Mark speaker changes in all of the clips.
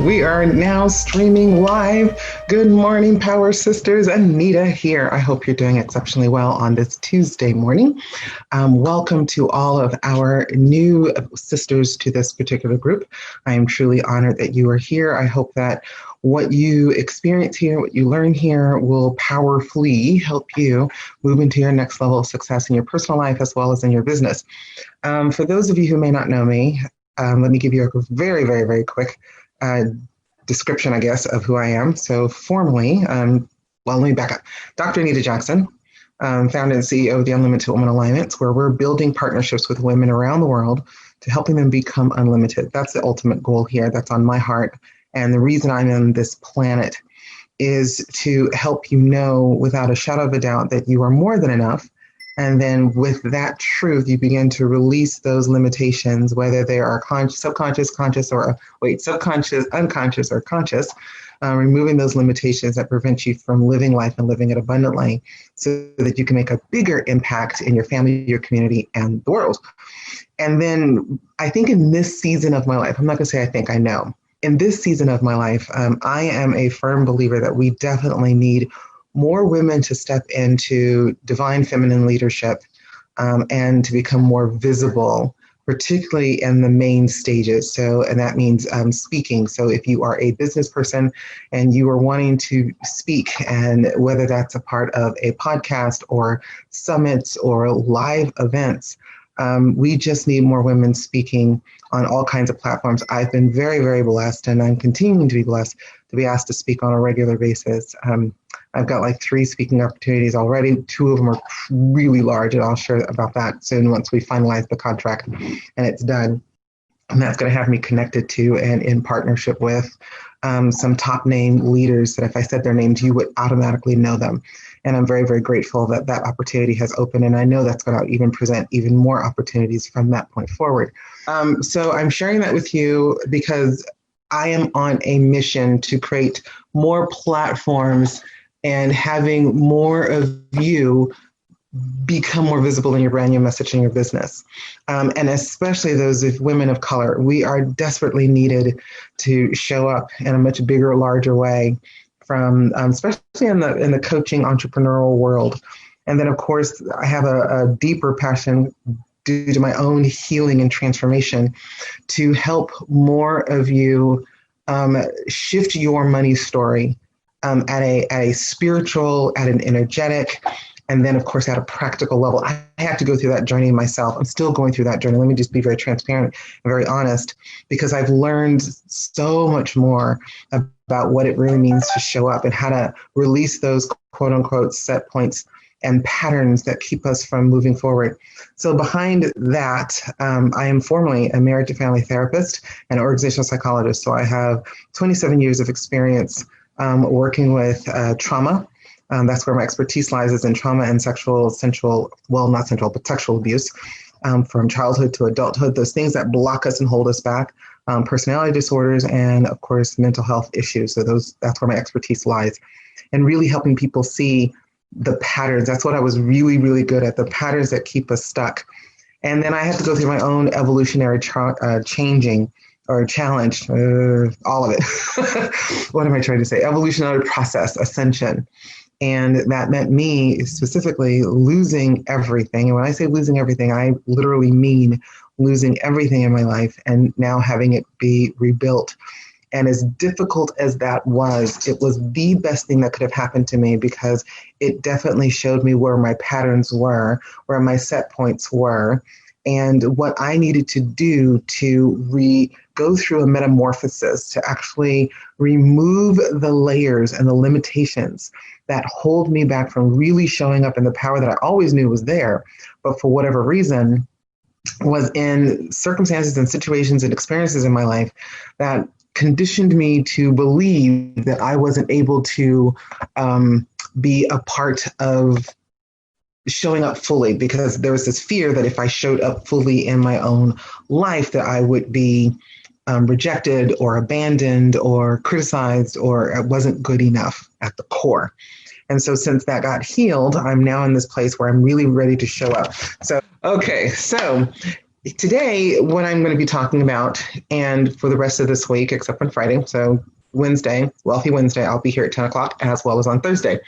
Speaker 1: We are now streaming live. Good morning, Power Sisters. Anita here. I hope you're doing exceptionally well on this Tuesday morning. Welcome to all of our new sisters to this particular group. I am truly honored that you are here. I hope that what you experience here, what you learn here will powerfully help you move into your next level of success in your personal life as well as in your business. For those of you who may not know me, let me give you a very, very, very quick description, I guess, of who I am. So formally, let me back up. Dr. Anita Jackson, founder and CEO of the Unlimited Woman Alliance, where we're building partnerships with women around the world to helping them become unlimited. That's the ultimate goal here. That's on my heart. And the reason I'm on this planet is to help you know without a shadow of a doubt that you are more than enough. And then with that truth, you begin to release those limitations, whether they are subconscious, conscious, or subconscious, unconscious, or conscious, removing those limitations that prevent you from living life and living it abundantly so that you can make a bigger impact in your family, your community, and the world. And then I think in this season of my life, I'm not going to say I think, I know. In this season of my life, I am a firm believer that we definitely need more women to step into divine feminine leadership and to become more visible, particularly in the main stages. So, and that means speaking. So if you are a business person and you are wanting to speak, and whether that's a part of a podcast or summits or live events, we just need more women speaking on all kinds of platforms. I've been very, very blessed, and I'm continuing to be blessed to be asked to speak on a regular basis. I've got like 3 speaking opportunities already. 2 of them are really large, and I'll share about that soon once we finalize the contract and it's done. And that's going to have me connected to and in partnership with some top name leaders that if I said their names, you would automatically know them. And I'm very, very grateful that that opportunity has opened. And I know that's going to even present even more opportunities from that point forward. So I'm sharing that with you because I am on a mission to create more platforms and having more of you become more visible in your brand, your message, and your business. And especially those of women of color, we are desperately needed to show up in a much bigger, larger way from, especially in the coaching entrepreneurial world. And then of course, I have a deeper passion due to my own healing and transformation to help more of you shift your money story at a spiritual, at an energetic, and then of course at a practical level. I had to go through that journey myself. I'm still going through that journey. Let me just be very transparent and very honest, because I've learned so much more about what it really means to show up and how to release those quote unquote set points and patterns that keep us from moving forward. So behind that, I am formally a marriage and family therapist and organizational psychologist. So I have 27 years of experience working with trauma. That's where my expertise lies, is in trauma and sexual abuse from childhood to adulthood, those things that block us and hold us back, personality disorders, and of course, mental health issues. So that's where my expertise lies, and really helping people see the patterns. That's what I was really, really good at, the patterns that keep us stuck. And then I had to go through my own evolutionary changing or challenge, all of it. What am I trying to say? Evolutionary process, ascension. And that meant me specifically losing everything. And when I say losing everything, I literally mean losing everything in my life and now having it be rebuilt. And as difficult as that was, it was the best thing that could have happened to me, because it definitely showed me where my patterns were, where my set points were, and what I needed to do to go through a metamorphosis to actually remove the layers and the limitations that hold me back from really showing up in the power that I always knew was there, but for whatever reason was in circumstances and situations and experiences in my life that conditioned me to believe that I wasn't able to be a part of showing up fully, because there was this fear that if I showed up fully in my own life, that I would be rejected or abandoned or criticized, or it wasn't good enough at the core. And so since that got healed, I'm now in this place where I'm really ready to show up. So Today, what I'm going to be talking about, and for the rest of this week, except on Friday, so Wednesday, Wealthy Wednesday, I'll be here at 10 o'clock as well as on Thursday.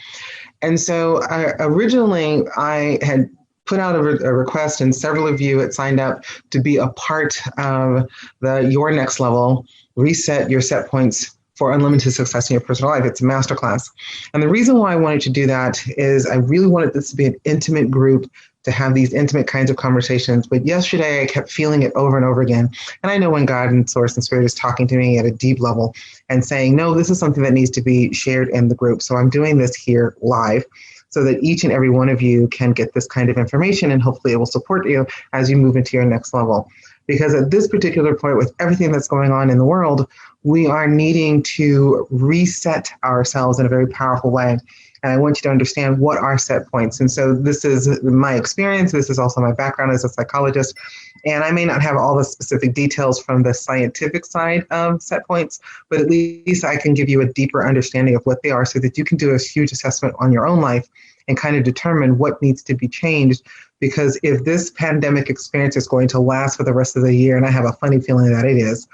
Speaker 1: And so originally I had put out a request, and several of you had signed up to be a part of the Your Next Level, Reset Your Set Points for Unlimited Success in Your Personal Life. It's a masterclass. And the reason why I wanted to do that is I really wanted this to be an intimate group, to have these intimate kinds of conversations. But yesterday I kept feeling it over and over again. And I know when God and Source and Spirit is talking to me at a deep level and saying, no, this is something that needs to be shared in the group. So I'm doing this here live so that each and every one of you can get this kind of information, and hopefully it will support you as you move into your next level. Because at this particular point, with everything that's going on in the world, we are needing to reset ourselves in a very powerful way. And I want you to understand what are set points. And so this is my experience. This is also my background as a psychologist. And I may not have all the specific details from the scientific side of set points, but at least I can give you a deeper understanding of what they are so that you can do a huge assessment on your own life and kind of determine what needs to be changed. Because if this pandemic experience is going to last for the rest of the year, and I have a funny feeling that it is,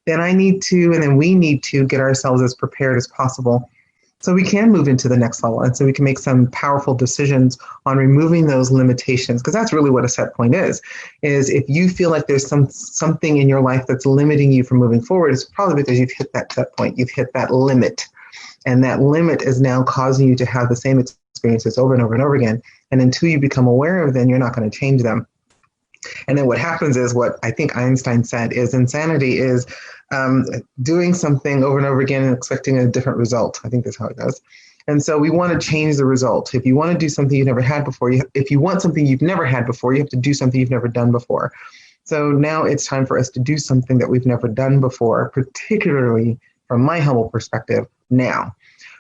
Speaker 1: then I need to, and then we need to get ourselves as prepared as possible so we can move into the next level, and so we can make some powerful decisions on removing those limitations, because that's really what a set point is if you feel like there's something in your life that's limiting you from moving forward, it's probably because you've hit that set point, you've hit that limit, and that limit is now causing you to have the same experiences over and over and over again, and until you become aware of them, you're not going to change them. And then what happens is what I think Einstein said is insanity is doing something over and over again and expecting a different result. I think that's how it goes. And so we want to change the result. If you want to do something you've never had before, if you want something you've never had before, you have to do something you've never done before. So now it's time for us to do something that we've never done before, particularly from my humble perspective now.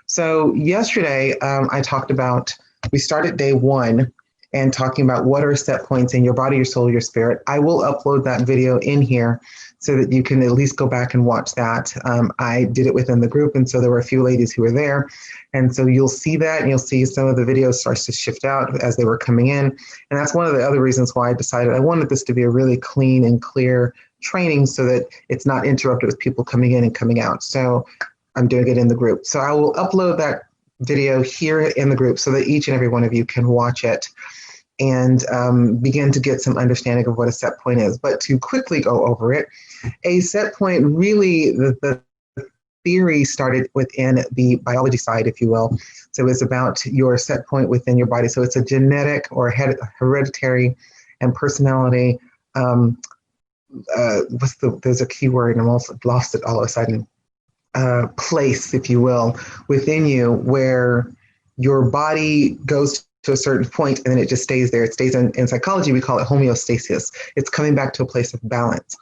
Speaker 1: So yesterday I talked about, we started day one and talking about what are set points in your body, your soul, your spirit. I will upload that video in here so that you can at least go back and watch that. I did it within the group, and so there were a few ladies who were there. And so you'll see that, and you'll see some of the videos starts to shift out as they were coming in. And that's one of the other reasons why I decided I wanted this to be a really clean and clear training so that it's not interrupted with people coming in and coming out. So I'm doing it in the group. So I will upload that video here in the group so that each and every one of you can watch it and begin to get some understanding of what a set point is. But to quickly go over it, a set point, really the theory started within the biology side, if you will. So it's about your set point within your body. So it's a genetic or hereditary and personality. There's a key word, and I'm also lost it all of a sudden. Place, if you will, within you where your body goes to a certain point and then it just stays there. It stays in psychology, we call it homeostasis. It's coming back to a place of balance.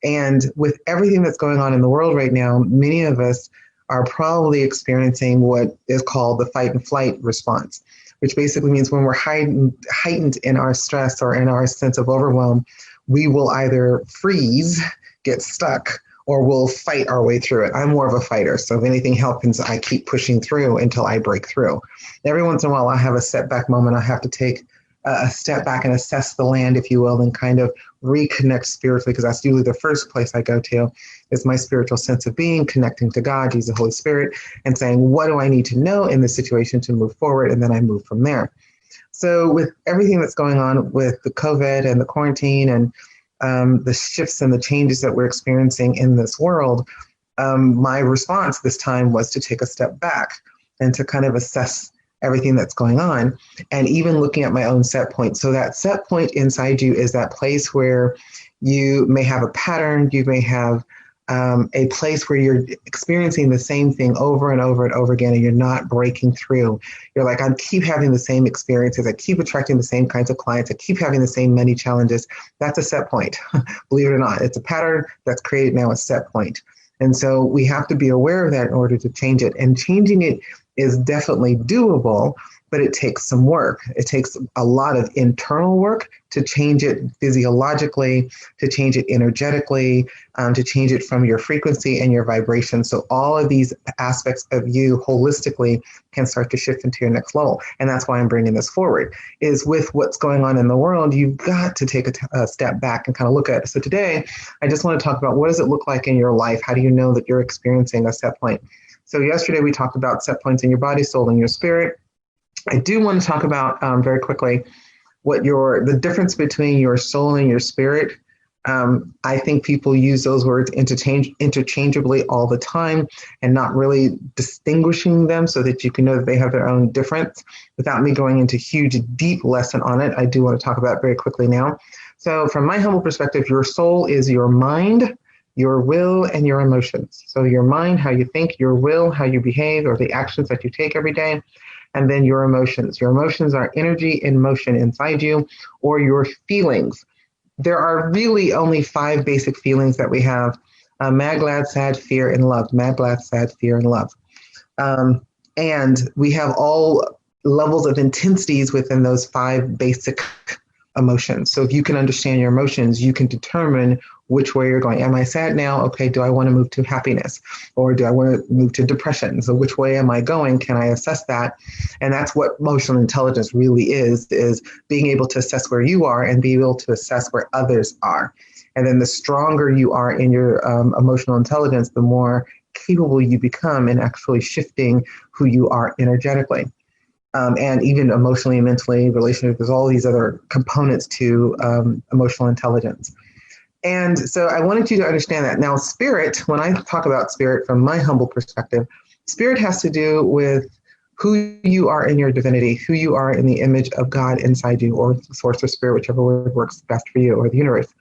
Speaker 1: And with everything that's going on in the world right now, many of us are probably experiencing what is called the fight and flight response, which basically means when we're heightened in our stress or in our sense of overwhelm, we will either freeze, get stuck, or we'll fight our way through it. I'm more of a fighter, so if anything happens, I keep pushing through until I break through. Every once in a while, I have a setback moment. I have to take a step back and assess the land, if you will, and kind of reconnect spiritually, because that's usually the first place I go to, is my spiritual sense of being, connecting to God, Jesus, the Holy Spirit, and saying, what do I need to know in this situation to move forward? And then I move from there. So with everything that's going on with the COVID and the quarantine and the shifts and the changes that we're experiencing in this world, my response this time was to take a step back and to kind of assess everything that's going on, and even looking at my own set point. So that set point inside you is that place where you may have a pattern, you may have a place where you're experiencing the same thing over and over and over again, and you're not breaking through. You're like, I keep having the same experiences. I keep attracting the same kinds of clients. I keep having the same money challenges. That's a set point. Believe it or not, it's a pattern that's created now a set point. And so we have to be aware of that in order to change it. And changing it is definitely doable, but it takes some work. It takes a lot of internal work to change it physiologically, to change it energetically, to change it from your frequency and your vibration. So all of these aspects of you holistically can start to shift into your next level. And that's why I'm bringing this forward, is with what's going on in the world, you've got to take a step back and kind of look at it. So today, I just want to talk about, what does it look like in your life? How do you know that you're experiencing a set point? So yesterday we talked about set points in your body, soul, and your spirit. I do want to talk about very quickly the difference between your soul and your spirit. I think people use those words interchangeably all the time and not really distinguishing them so that you can know that they have their own difference. Without me going into huge, deep lesson on it, I do want to talk about it very quickly now. So from my humble perspective, your soul is your mind, your will, and your emotions. So your mind, how you think, your will, how you behave, or the actions that you take every day. And then your emotions. Your emotions are energy in motion inside you, or your feelings. There are really only 5 basic feelings that we have: mad, glad, sad, fear, and love. Mad, glad, sad, fear, and love. And we have all levels of intensities within those 5 basic emotions. So if you can understand your emotions, you can determine which way you're going. Am I sad now? Okay, do I want to move to happiness? Or do I want to move to depression? So which way am I going? Can I assess that? And that's what emotional intelligence really is being able to assess where you are and be able to assess where others are. And then the stronger you are in your emotional intelligence, the more capable you become in actually shifting who you are energetically. And even emotionally, mentally, relationally, there's all these other components to emotional intelligence. And so I wanted you to understand that. Now, spirit, when I talk about spirit from my humble perspective, spirit has to do with who you are in your divinity, who you are in the image of God inside you, or source or spirit, whichever word works best for you, or the universe.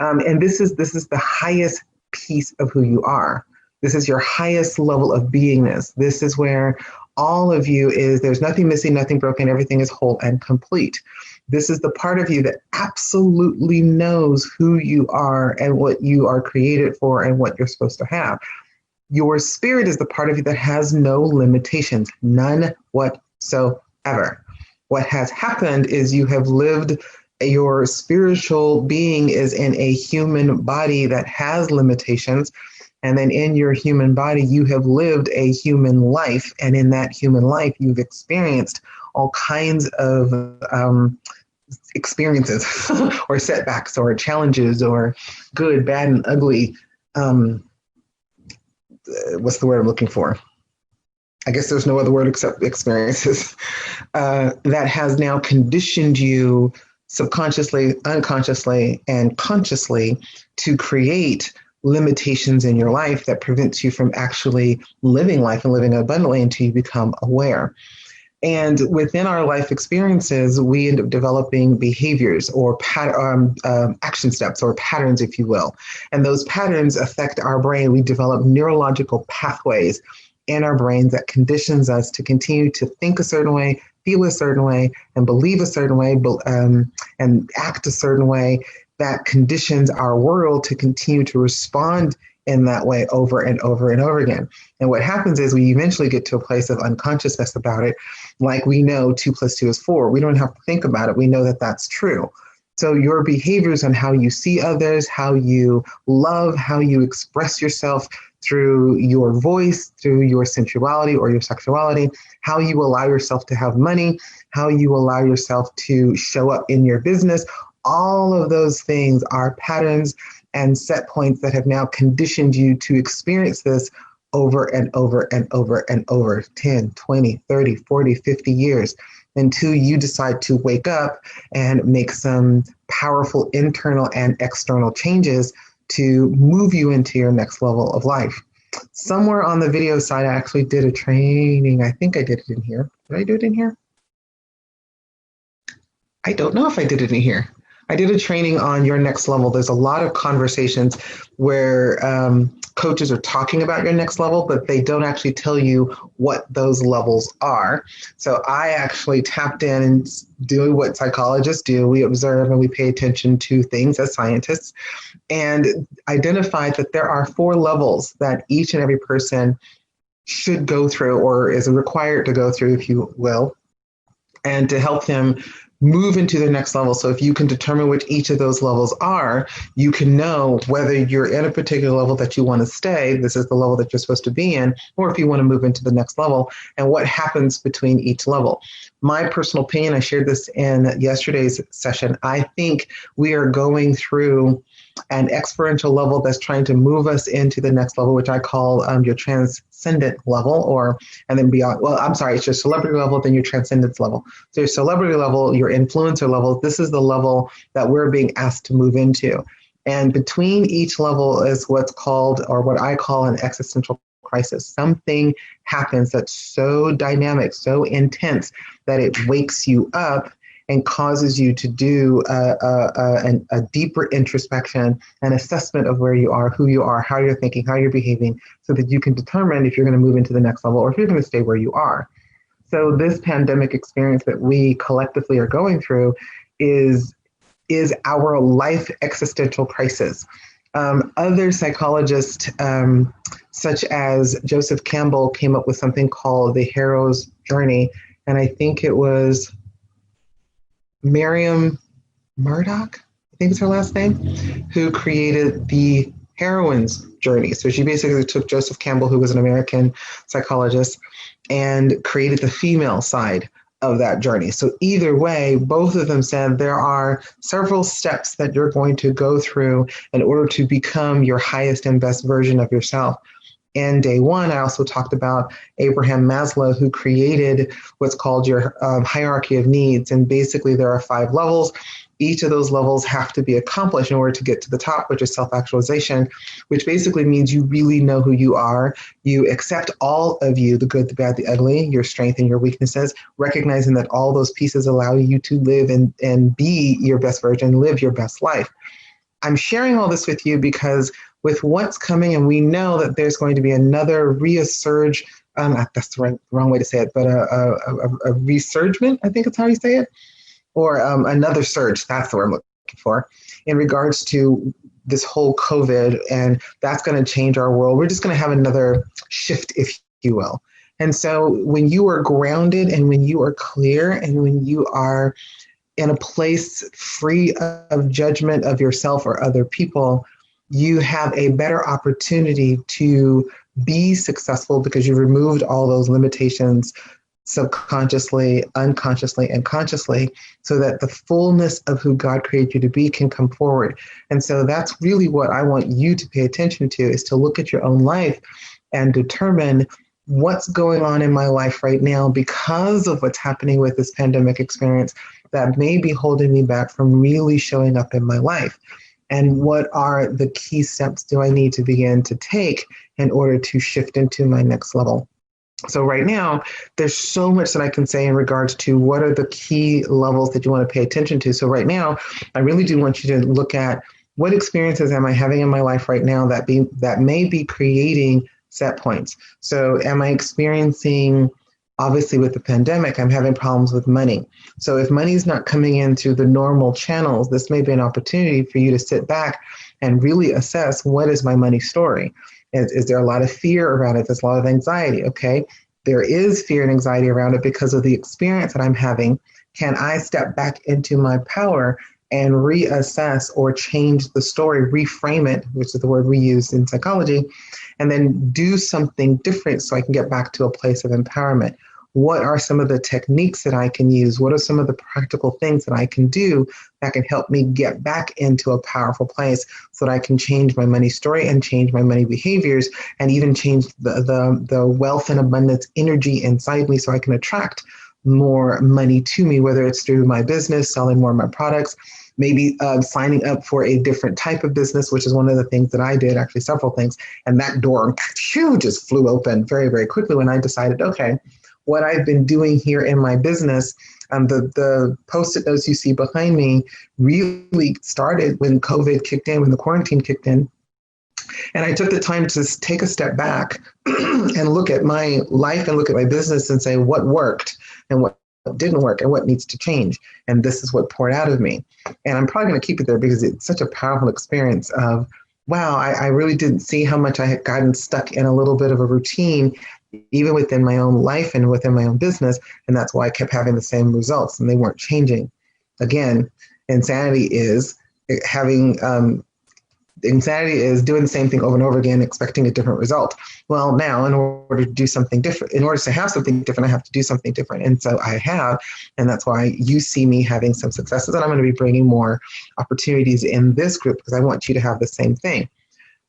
Speaker 1: And this is the highest piece of who you are. This is your highest level of beingness. This is where all of you is. There's nothing missing, nothing broken, everything is whole and complete. This is the part of you that absolutely knows who you are and what you are created for and what you're supposed to have. Your spirit is the part of you that has no limitations, none whatsoever. What has happened is you have lived, your spiritual being is in a human body that has limitations. And then in your human body, you have lived a human life. And in that human life, you've experienced all kinds of experiences or setbacks or challenges or good, bad, and ugly. What's the word I'm looking for? I guess there's no other word except experiences that has now conditioned you subconsciously, unconsciously, and consciously to create limitations in your life that prevents you from actually living life and living abundantly until you become aware. And within our life experiences, we end up developing behaviors or action steps or patterns, if you will. And those patterns affect our brain. We develop neurological pathways in our brains that conditions us to continue to think a certain way, feel a certain way, and believe a certain way, and act a certain way that conditions our world to continue to respond in that way over and over and over again. And what happens is we eventually get to a place of unconsciousness about it. Like we know 2 + 2 is 4. We don't have to think about it. We know that that's true. So your behaviors and how you see others, how you love, how you express yourself through your voice, through your sensuality or your sexuality, how you allow yourself to have money, how you allow yourself to show up in your business, all of those things are patterns and set points that have now conditioned you to experience this over and over and over and over, 10, 20, 30, 40, 50 years, until you decide to wake up and make some powerful internal and external changes to move you into your next level of life. Somewhere on the video side, I actually did a training. I think I did it in here. Did I do it in here? I don't know if I did it in here. I did a training on your next level. There's a lot of conversations where coaches are talking about your next level, but they don't actually tell you what those levels are. So I actually tapped in and do what psychologists do. We observe and we pay attention to things as scientists and identified that there are 4 levels that each and every person should go through or is required to go through, if you will, and to help them move into the next level. So if you can determine which each of those levels are, you can know whether you're in a particular level that you want to stay, this is the level that you're supposed to be in, or if you want to move into the next level, and what happens between each level. My personal opinion, I shared this in yesterday's session, I think we are going through an experiential level that's trying to move us into the next level, which I call your transcendent level, and then beyond. Well, I'm sorry, it's your celebrity level, then your transcendence level. So your celebrity level, your influencer level, this is the level that we're being asked to move into. And between each level is what's called, or what I call, an existential crisis. Something happens that's so dynamic, so intense, that it wakes you up and causes you to do a deeper introspection and assessment of where you are, who you are, how you're thinking, how you're behaving, so that you can determine if you're going to move into the next level or if you're going to stay where you are. So this pandemic experience that we collectively are going through is our life existential crisis. Other psychologists, such as Joseph Campbell, came up with something called the hero's journey, and I think it was Miriam Murdoch, I think is her last name, who created the heroine's journey. So she basically took Joseph Campbell, who was an American psychologist, and created the female side of that journey. So either way, both of them said there are several steps that you're going to go through in order to become your highest and best version of yourself. And day one, I also talked about Abraham Maslow, who created what's called your hierarchy of needs. And basically, there are 5 levels. Each of those levels have to be accomplished in order to get to the top, which is self-actualization, which basically means you really know who you are. You accept all of you, the good, the bad, the ugly, your strength and your weaknesses, recognizing that all those pieces allow you to live and be your best version, live your best life. I'm sharing all this with you because with what's coming, and we know that there's going to be another resurge, that's the wrong way to say it, but a resurgement, I think it's how you say it, or another surge, that's the word I'm looking for, in regards to this whole COVID, and that's going to change our world. We're just going to have another shift, if you will. And so when you are grounded and when you are clear and when you are in a place free of judgment of yourself or other people, you have a better opportunity to be successful because you've removed all those limitations subconsciously, unconsciously, and consciously, so that the fullness of who God created you to be can come forward. And so that's really what I want you to pay attention to, is to look at your own life and determine what's going on in my life right now because of what's happening with this pandemic experience that may be holding me back from really showing up in my life. And what are the key steps do I need to begin to take in order to shift into my next level? So right now, there's so much that I can say in regards to what are the key levels that you want to pay attention to. So right now, I really do want you to look at what experiences am I having in my life right now that may be creating set points. So am I experiencing, obviously with the pandemic, I'm having problems with money. So if money's not coming in through the normal channels, this may be an opportunity for you to sit back and really assess, what is my money story? Is there a lot of fear around it? There's a lot of anxiety. Okay, there is fear and anxiety around it because of the experience that I'm having. Can I step back into my power and reassess or change the story, reframe it, which is the word we use in psychology, and then do something different so I can get back to a place of empowerment? What are some of the techniques that I can use? What are some of the practical things that I can do that can help me get back into a powerful place so that I can change my money story and change my money behaviors and even change the wealth and abundance energy inside me so I can attract more money to me, whether it's through my business, selling more of my products, maybe signing up for a different type of business, which is one of the things that I did, actually several things. And that door just flew open very, very quickly when I decided, okay, what I've been doing here in my business, the Post-it notes you see behind me really started when COVID kicked in, when the quarantine kicked in. And I took the time to take a step back and look at my life and look at my business and say what worked and what didn't work and what needs to change. And this is what poured out of me. And I'm probably going to keep it there because it's such a powerful experience of, wow, I really didn't see how much I had gotten stuck in a little bit of a routine even within my own life and within my own business. And that's why I kept having the same results and they weren't changing. Again, insanity is having insanity is doing the same thing over and over again, expecting a different result. Well, now in order to do something different, in order to have something different, I have to do something different. And so I have, and that's why you see me having some successes, and I'm going to be bringing more opportunities in this group because I want you to have the same thing.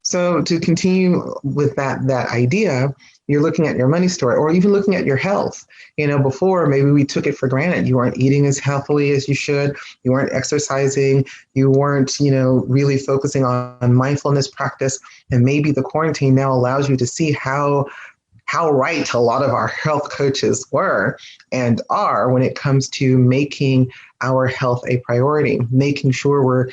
Speaker 1: So to continue with that idea, you're looking at your money story or even looking at your health. Before maybe we took it for granted. You weren't eating as healthily as you should. You weren't exercising. You weren't, really focusing on mindfulness practice. And maybe the quarantine now allows you to see how right a lot of our health coaches were and are when it comes to making our health a priority, making sure we're,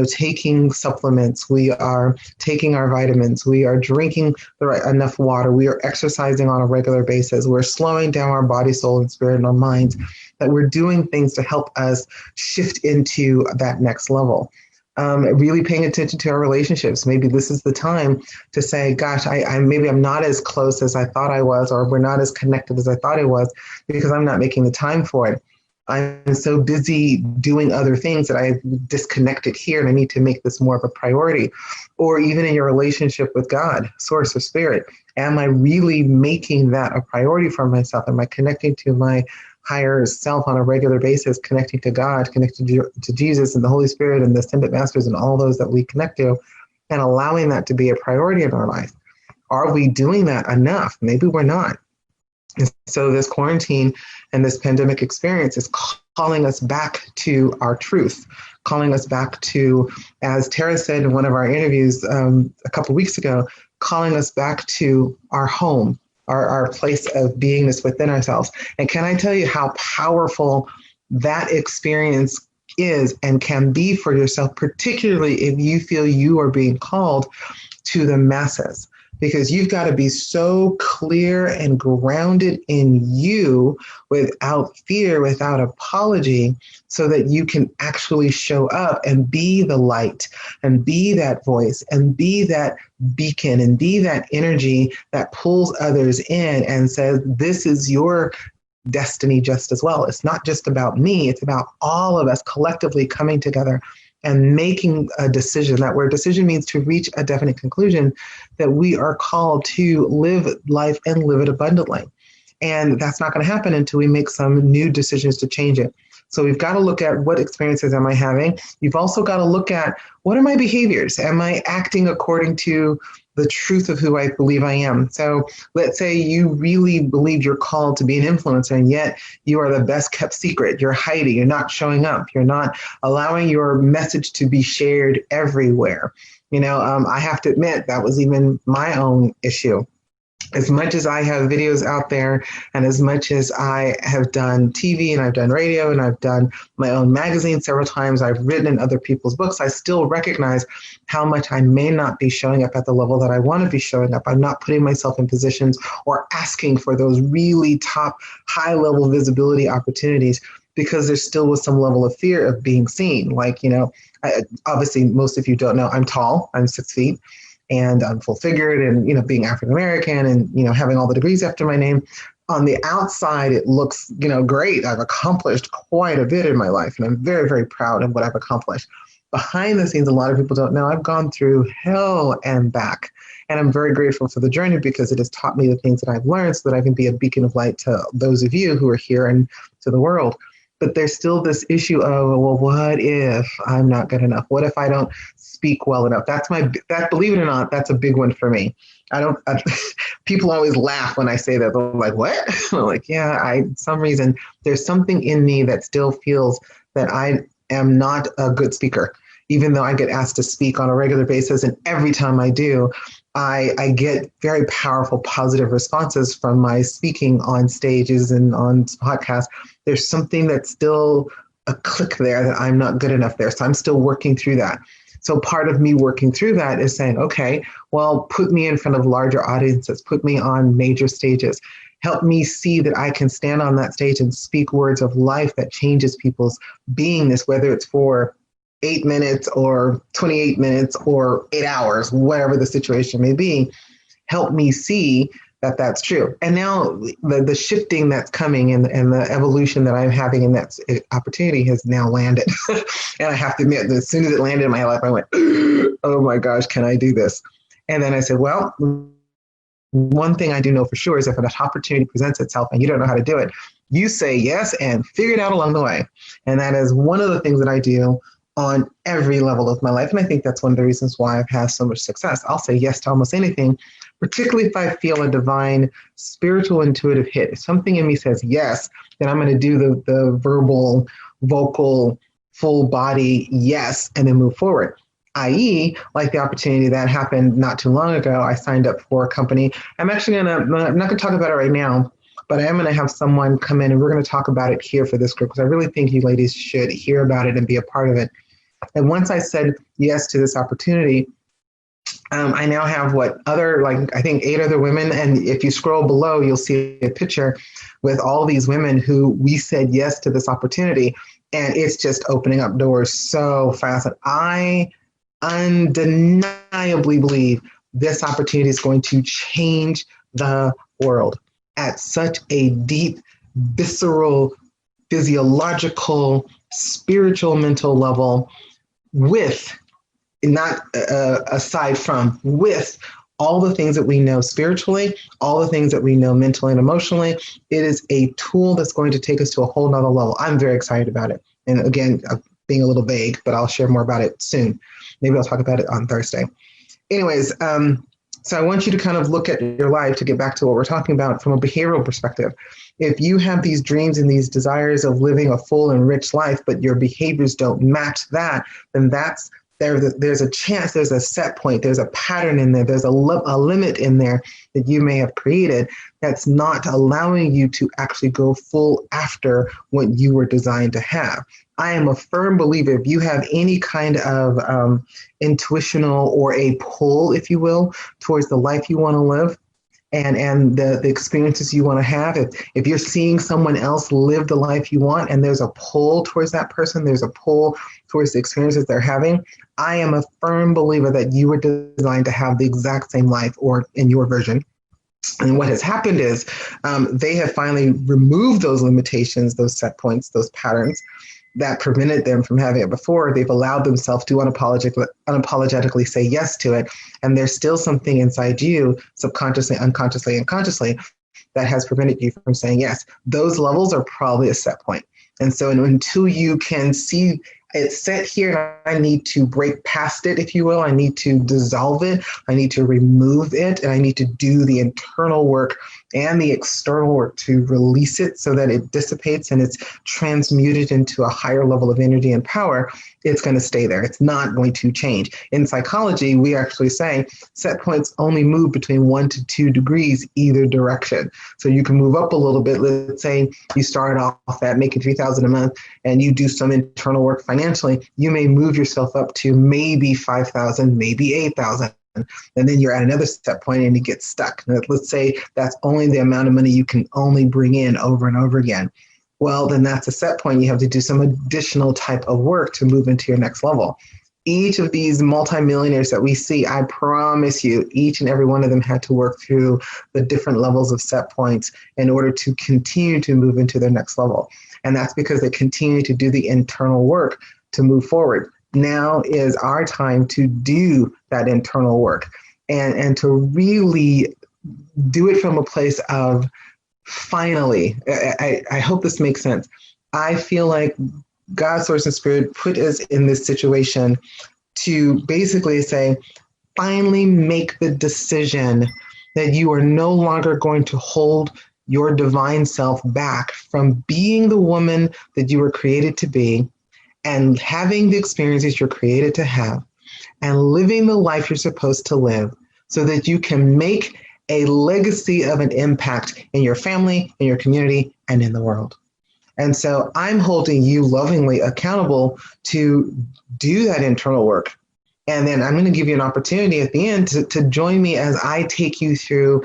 Speaker 1: taking supplements, we are taking our vitamins, we are drinking enough water, we are exercising on a regular basis, we're slowing down our body, soul, and spirit and our minds, that we're doing things to help us shift into that next level. Really paying attention to our relationships. Maybe this is the time to say, gosh, maybe I'm not as close as I thought I was, or we're not as connected as I thought I was because I'm not making the time for it. I'm so busy doing other things that I've disconnected here and I need to make this more of a priority. Or even in your relationship with God, source or spirit, am I really making that a priority for myself? Am I connecting to my higher self on a regular basis, connecting to God, connecting to Jesus and the Holy Spirit and the Ascended Masters and all those that we connect to, and allowing that to be a priority in our life? Are we doing that enough? Maybe we're not. And so this quarantine and this pandemic experience is calling us back to our truth, calling us back to, as Tara said in one of our interviews a couple of weeks ago, calling us back to our home, our place of beingness within ourselves. And can I tell you how powerful that experience is and can be for yourself, particularly if you feel you are being called to the masses? Because you've got to be so clear and grounded in you without fear, without apology, so that you can actually show up and be the light and be that voice and be that beacon and be that energy that pulls others in and says, this is your destiny just as well. It's not just about me. It's about all of us collectively coming together and making a decision. That word decision means to reach a definite conclusion, that we are called to live life and live it abundantly. And that's not going to happen until we make some new decisions to change it. So we've got to look at what experiences am I having. You've also got to look at what are my behaviors? Am I acting according to the truth of who I believe I am? So let's say you really believe you're called to be an influencer, and yet you are the best kept secret. You're hiding, you're not showing up, you're not allowing your message to be shared everywhere. I have to admit that was even my own issue. As much as I have videos out there and as much as I have done TV and I've done radio and I've done my own magazine several times, I've written in other people's books, I still recognize how much I may not be showing up at the level that I want to be showing up. I'm not putting myself in positions or asking for those really top high level visibility opportunities because there still was some level of fear of being seen. Obviously most of you don't know, I'm tall, I'm 6 feet. And I'm full figured and, being African American and, having all the degrees after my name. On the outside, it looks, great. I've accomplished quite a bit in my life and I'm very, very proud of what I've accomplished. Behind the scenes, a lot of people don't know I've gone through hell and back. And I'm very grateful for the journey because it has taught me the things that I've learned so that I can be a beacon of light to those of you who are here and to the world. But there's still this issue of, well, what if I'm not good enough? What if I don't speak well enough? That, believe it or not, that's a big one for me. People always laugh when I say that. They're like, what? I'm like, yeah, some reason, there's something in me that still feels that I am not a good speaker, even though I get asked to speak on a regular basis. And every time I do, I get very powerful, positive responses from my speaking on stages and on podcasts. There's something that's still a click there that I'm not good enough there. So I'm still working through that. So part of me working through that is saying, okay, well, put me in front of larger audiences, put me on major stages, help me see that I can stand on that stage and speak words of life that changes people's beingness, whether it's for 8 minutes or 28 minutes or 8 hours, whatever the situation may be. Help me see that's true. And now the shifting that's coming and the evolution that I'm having in that opportunity has now landed. And I have to admit, as soon as it landed in my life, I went, oh my gosh, can I do this? And then I said, well, one thing I do know for sure is if an opportunity presents itself and you don't know how to do it, you say yes and figure it out along the way. And that is one of the things that I do on every level of my life. And I think that's one of the reasons why I've had so much success. I'll say yes to almost anything, particularly if I feel a divine, spiritual, intuitive hit. If something in me says yes, then I'm going to do the verbal, vocal, full body yes, and then move forward. I.e., like the opportunity that happened not too long ago, I signed up for a company. I'm not going to talk about it right now, but I am going to have someone come in and we're going to talk about it here for this group because I really think you ladies should hear about it and be a part of it. And once I said yes to this opportunity, I now have I think 8 other women. And if you scroll below, you'll see a picture with all these women who we said yes to this opportunity. And it's just opening up doors so fast. And I undeniably believe this opportunity is going to change the world at such a deep, visceral, physiological, spiritual, mental level with all the things that we know spiritually, all the things that we know mentally and emotionally. It is a tool that's going to take us to a whole nother level. I'm very excited about it. And again, being a little vague, but I'll share more about it soon. Maybe I'll talk about it on Thursday. Anyways, so I want you to kind of look at your life to get back to what we're talking about from a behavioral perspective. If you have these dreams and these desires of living a full and rich life, but your behaviors don't match that, then there's a chance, there's a set point, there's a pattern in there, there's a limit in there that you may have created that's not allowing you to actually go full after what you were designed to have. I am a firm believer if you have any kind of intuitional or a pull, if you will, towards the life you want to live, and the experiences you want to have. If you're seeing someone else live the life you want and there's a pull towards that person, there's a pull towards the experiences they're having, I am a firm believer that you were designed to have the exact same life or in your version. And what has happened is they have finally removed those limitations, those set points, those patterns that prevented them from having it before. They've allowed themselves to unapologetically say yes to it. And there's still something inside you, subconsciously, unconsciously, and consciously, that has prevented you from saying yes. Those levels are probably a set point. And so until you can see it's set here, I need to break past it, if you will. I need to dissolve it. I need to remove it. And I need to do the internal work and the external work to release it so that it dissipates and it's transmuted into a higher level of energy and power. It's going to stay there. It's not going to change. In psychology, we actually say set points only move between 1 to 2 degrees either direction. So you can move up a little bit. Let's say you started off at making $3,000 a month and you do some internal work financially. You may move yourself up to maybe 5,000, maybe 8,000. And then you're at another set point and you get stuck. Let's say that's only the amount of money you can only bring in over and over again. Well, then that's a set point. You have to do some additional type of work to move into your next level. Each of these multimillionaires that we see, I promise you, each and every one of them had to work through the different levels of set points in order to continue to move into their next level. And that's because they continue to do the internal work to move forward. Now is our time to do that internal work and to really do it from a place of finally, I hope this makes sense. I feel like God, Source, and Spirit put us in this situation to basically say, finally make the decision that you are no longer going to hold your divine self back from being the woman that you were created to be and having the experiences you're created to have and living the life you're supposed to live so that you can make a legacy of an impact in your family, in your community, and in the world. And so I'm holding you lovingly accountable to do that internal work. And then I'm going to give you an opportunity at the end to join me as I take you through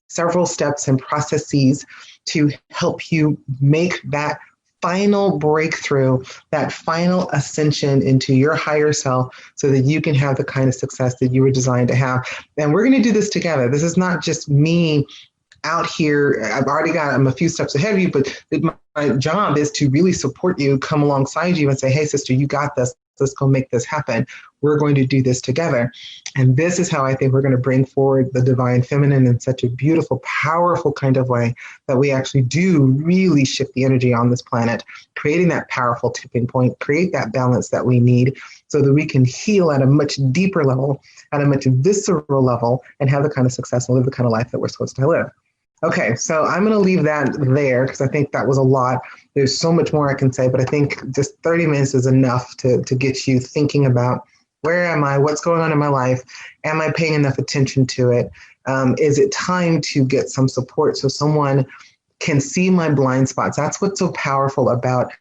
Speaker 1: several steps and processes to help you make that final breakthrough, that final ascension into your higher self so that you can have the kind of success that you were designed to have. And we're going to do this together. This is not just me out here. I'm a few steps ahead of you, but my job is to really support you, come alongside you and say, hey, sister, you got this. Let's go make this happen. We're going to do this together. And this is how I think we're going to bring forward the divine feminine in such a beautiful, powerful kind of way that we actually do really shift the energy on this planet, creating that powerful tipping point, create that balance that we need so that we can heal at a much deeper level, at a much visceral level, and have the kind of success and live the kind of life that we're supposed to live. Okay, so I'm going to leave that there because I think that was a lot. There's so much more I can say, but I think just 30 minutes is enough to get you thinking about where am I, what's going on in my life, am I paying enough attention to it? Is it time to get some support so someone can see my blind spots? That's what's so powerful about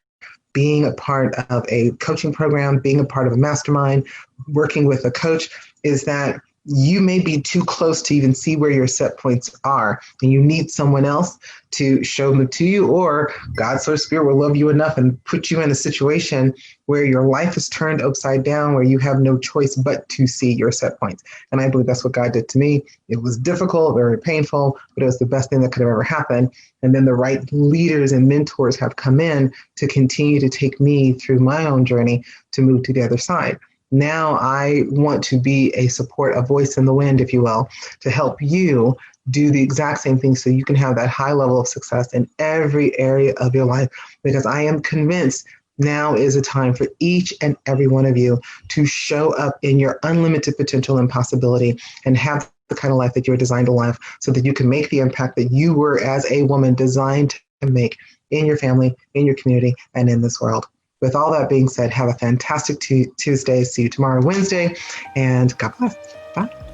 Speaker 1: being a part of a coaching program, being a part of a mastermind, working with a coach, is that you may be too close to even see where your set points are, and you need someone else to show them to you, or God, Source, Spirit will love you enough and put you in a situation where your life is turned upside down, where you have no choice but to see your set points. And I believe that's what God did to me. It was difficult, very painful, but it was the best thing that could have ever happened. And then the right leaders and mentors have come in to continue to take me through my own journey to move to the other side. Now I want to be a support, a voice in the wind, if you will, to help you do the exact same thing so you can have that high level of success in every area of your life. Because I am convinced now is a time for each and every one of you to show up in your unlimited potential and possibility and have the kind of life that you're designed to live so that you can make the impact that you were as a woman designed to make in your family, in your community, and in this world. With all that being said, have a fantastic Tuesday. See you tomorrow, Wednesday, and God bless. Bye.